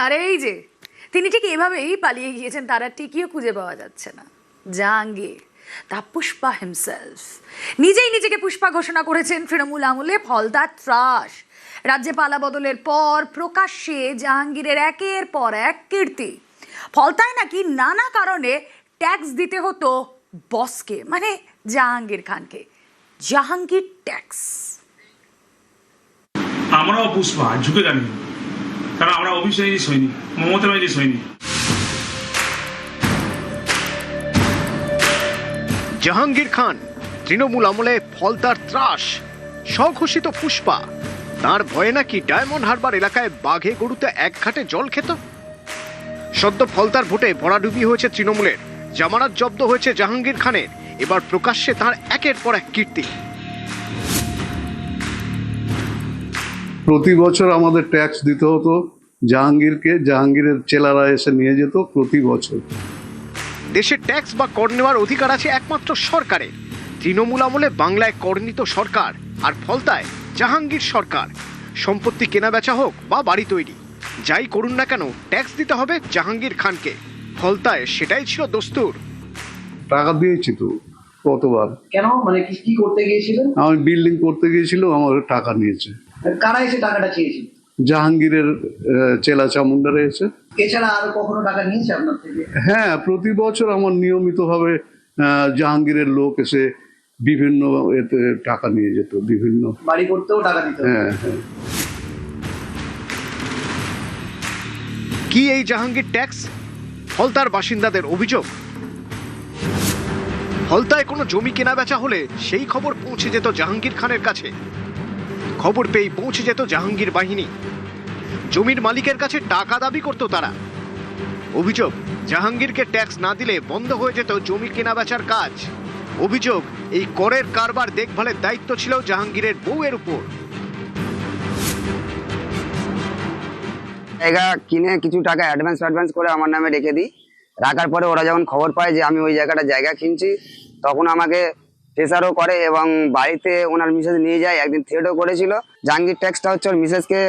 আর এই যে তিনি ঠিক এভাবেই পালিয়ে গিয়েছেন, তারা টিকিও খুঁজে পাওয়া যাচ্ছে না। জাহাঙ্গীর তা পুষ্পা হিমসেলফ নিজেই নিজেকে পুষ্পা ঘোষণা করেছেন তৃণমূল আমলে। ফলতা ত্রাস। রাজ্যে পালা বদলের পর প্রকাশ্যে জাহাঙ্গীরের একের পর এক কীর্তি। ফলতায় নাকি নানা কারণে ট্যাক্স দিতে হতো বসকে, মানে জাহাঙ্গীর খানকে। জাহাঙ্গীর ট্যাক্স। আমরাও পুষ্পা ঝুঁকে দাঁড়িয়ে, কারণ আমরা অভিষেকই সৈনিক, মমতা ব্যানার্জি সৈনিক। জাহাঙ্গীর খান তৃণমূল আমলে ফলতার ত্রাস, স্বঘোষিত পুষ্পা। তার ভয়ে নাকি ডায়মন্ড হারবার এলাকায় বাঘে গরুতে এক ঘাটে জল খেত। সদ্য ফলতার ভোটে ভরাডুবি হয়েছে তৃণমূলের, জামানত জব্দ হয়েছে জাহাঙ্গীর খানের। এবার প্রকাশ্যে তার একের পর এক কীর্তি। প্রতি বছর আমাদের ট্যাক্স দিতে হতো জাহাঙ্গীরকে, জাহাঙ্গীরের চেলারা এসে নিয়ে যেত প্রতি বছর। দেশে ট্যাক্স বা কর নেওয়ার অধিকার আছে একমাত্র সরকারের। তৃণমূল আমলে বাংলায় কর নিত সরকার, আর ফলতায় জাহাঙ্গীর সরকার। সম্পত্তি কেনা বেচা হোক বা বাড়ি তৈরি, যাই করুন না কেন ট্যাক্স দিতে হবে জাহাঙ্গীর খানকে। ফলতায় সেটাই ছিল দস্তুর। টাকা দিয়েছি তো কতবার। কেন, মানে কি করতে গিয়েছিলেন? আমি বিল্ডিং করতে গিয়েছিল, আমার টাকা নিয়েছে। কারা এসে টাকাটা চেয়েছিল? জাহাঙ্গীরের চেলা চামুন্ডারা এসে। এছাড়া আর কখনো টাকা নিয়েছে আপনার থেকে? হ্যাঁ, প্রতি বছর আমার নিয়মিতভাবে জাহাঙ্গীরের লোক এসে বিভিন্ন এতে টাকা নিয়ে যেত, বিভিন্ন বাড়ি করতেও টাকা দিত। হ্যাঁ হ্যাঁ। কি এই জাহাঙ্গীর ট্যাক্স? ফলতার বাসিন্দাদের অভিযোগ, ফলতায় কোনো জমি কেনা বেচা হলে সেই খবর পৌঁছে যেত জাহাঙ্গীর খানের কাছে। খবর পেয়ে পৌঁছে যেত জাহাঙ্গীর বাহিনী। জমির মালিকের কাছে টাকা দাবি করত তারা। অভিযোগ, জাহাঙ্গীরকে ট্যাক্স না দিলে বন্ধ হয়ে যেত জমি কেনা বেচার কাজ। অভিযোগ, এই করের কারবার দেখভালের দায়িত্ব ছিল জাহাঙ্গীরের বউয়ের উপর। জায়গা কিনে কিছু টাকা অ্যাডভান্স করে আমার নামে রেখে দিই। রাখার পরে ওরা যখন খবর পায় যে আমি ওই জায়গা কিনছি, তখন আমাকে প্রেসারও করে এবং বাড়িতে ওনার মিসেস নিয়ে যায়। একদিন থ্রেটও করেছিল। জাহাঙ্গীর ট্যাক্সটা হচ্ছে ওর মিসেসকে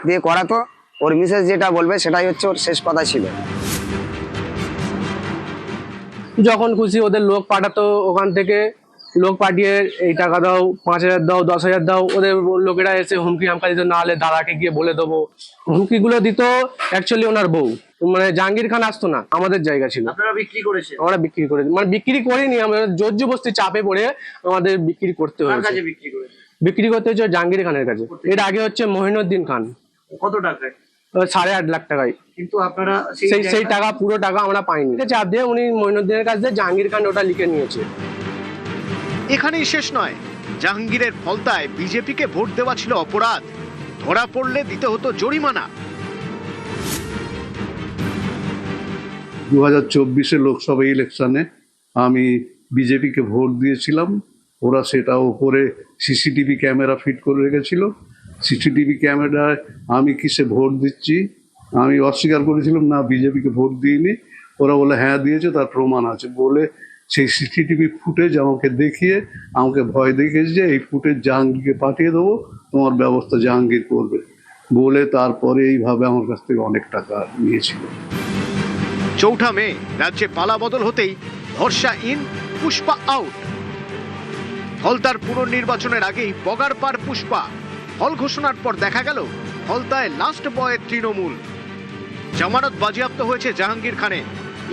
দিয়ে করাতো। ওর মিসেস যেটা বলবে সেটাই হচ্ছে ওর শেষ কথা ছিল। যখন খুশি ওদের লোক পাঠাতো, ওখান থেকে লোক পাঠিয়ে এই টাকা দাও, 5,000 দাও, 10,000 দাও। ওদের লোকেরা এসে হুমকি হামকা দিত, না হলে দাদাকে গিয়ে বলে দেবো। হুমকিগুলো দিত অ্যাকচুয়ালি ওনার বউ, মানে জাহাঙ্গীর খান আসতো না, আমাদের জায়গা ছিল। আপনারা বিক্রি করেছেন? আমরা বিক্রি করে, মানে বিক্রি করিনি, আমরা জোর জবরদস্তি চাপে পড়ে আমাদের বিক্রি করতে হয়েছে। বিক্রি করতে হচ্ছে জাহাঙ্গীর খানের কাছে। এর আগে হচ্ছে মহিনুদ্দিন খান। কত টাকায়? 8.5 লাখ টাকায়। কিন্তু আপনারা সেই টাকা, পুরো টাকা আমরা পাইনি। চাপ দিয়ে উনি মহিনুদ্দিনের কাছে জাহাঙ্গীর খান ওটা লিখে নিয়েছে। এখানেই শেষ নয়, জাহাঙ্গীরের ফলতায় বিজেপিকে ভোট দেওয়া ছিল অপরাধ। ধরা পড়লে দিতে হতো জরিমানা। 2024 লোকসভা ইলেকশনে আমি বিজেপিকে ভোট দিয়েছিলাম। ওরা সেটা ওপরে সিসিটিভি ক্যামেরা ফিট করে রেখেছিল। সিসিটিভি ক্যামেরায় আমি কিসে ভোট দিচ্ছি আমি অস্বীকার করেছিলাম, না বিজেপিকে ভোট দিইনি। ওরা বলে হ্যাঁ দিয়েছে, তার প্রমাণ আছে বলে সেই সিসিটিভি ফুটেজ আমাকে দেখিয়ে আমাকে ভয় দেখিয়েছে যে এই ফুটেজ জাহাঙ্গীরকে পাঠিয়ে দেবো, তোমার ব্যবস্থা জাহাঙ্গীর করবে বলে। তারপরে এইভাবে আমার কাছ থেকে অনেক টাকা নিয়েছিল। 4 মে রাজ্যে পালা বদল হতেই ভরসা ইন, পুষ্পা আউট। ফলতার পুনর্নির্বাচনের আগেই বগার পার পুষ্পা। ফল ঘোষণার পর দেখা গেল ফলতায় লাস্ট বয়ের তৃণমূল। জামানত বাজেয়াপ্ত হয়েছে জাহাঙ্গীর খানের।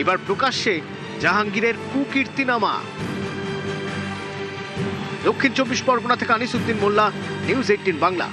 এবার প্রকাশ্যে জাহাঙ্গীরের কুকীর্তিনামা। দক্ষিণ 24 পরগনা থেকে আনিসুদ্দিন মোল্লা, নিউজ 18 বাংলা।